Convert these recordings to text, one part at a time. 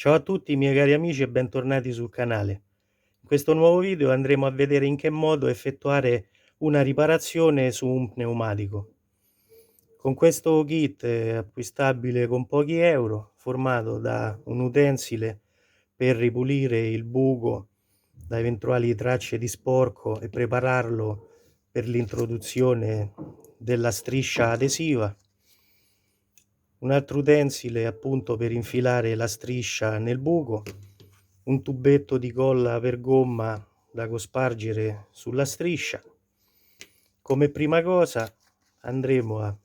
Ciao a tutti miei cari amici e bentornati sul canale. In questo nuovo video andremo a vedere in che modo effettuare una riparazione su un pneumatico. Con questo kit acquistabile con pochi euro, formato da un utensile per ripulire il buco da eventuali tracce di sporco e prepararlo per l'introduzione della striscia adesiva, un altro utensile appunto per infilare la striscia nel buco, un tubetto di colla per gomma da cospargere sulla striscia. Come prima cosa andremo a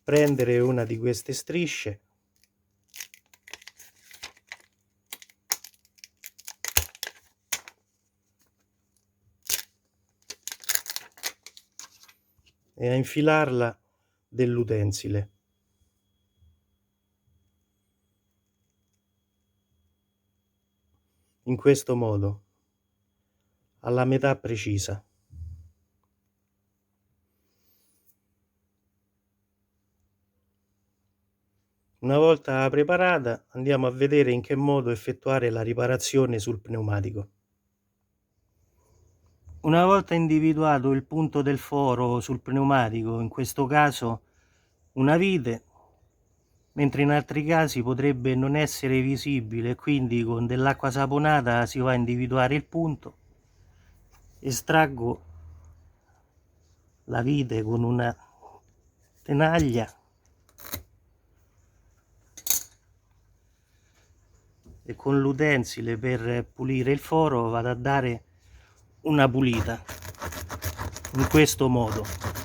prendere una di queste strisce e a infilarla dell'utensile. In questo modo, alla metà precisa. Una volta preparata, andiamo a vedere in che modo effettuare la riparazione sul pneumatico. Una volta individuato il punto del foro sul pneumatico, in questo caso una vite, mentre in altri casi potrebbe non essere visibile, quindi con dell'acqua saponata si va a individuare il punto. Estraggo la vite con una tenaglia e con l'utensile per pulire il foro vado a dare una pulita in questo modo.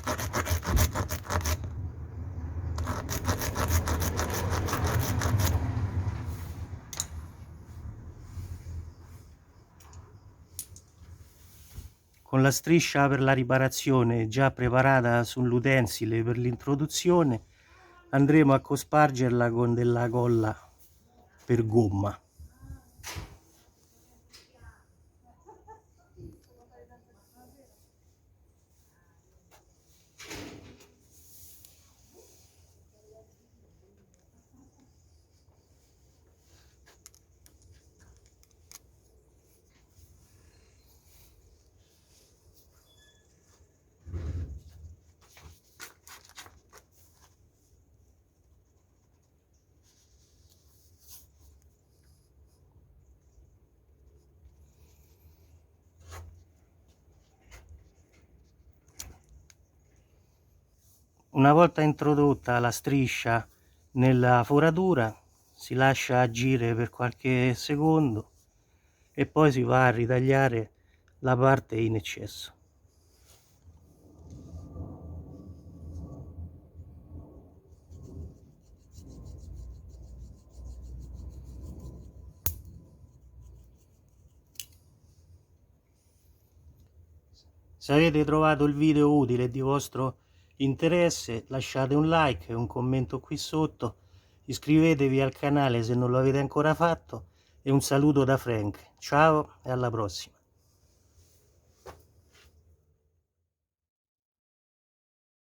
Con la striscia per la riparazione già preparata sull'utensile per l'introduzione andremo a cospargerla con della colla per gomma. Una volta introdotta la striscia nella foratura si lascia agire per qualche secondo e poi si va a ritagliare la parte in eccesso. Se avete trovato il video utile e di vostro interesse, lasciate un like e un commento qui sotto, iscrivetevi al canale se non lo avete ancora fatto e un saluto da Frank. Ciao e alla prossima.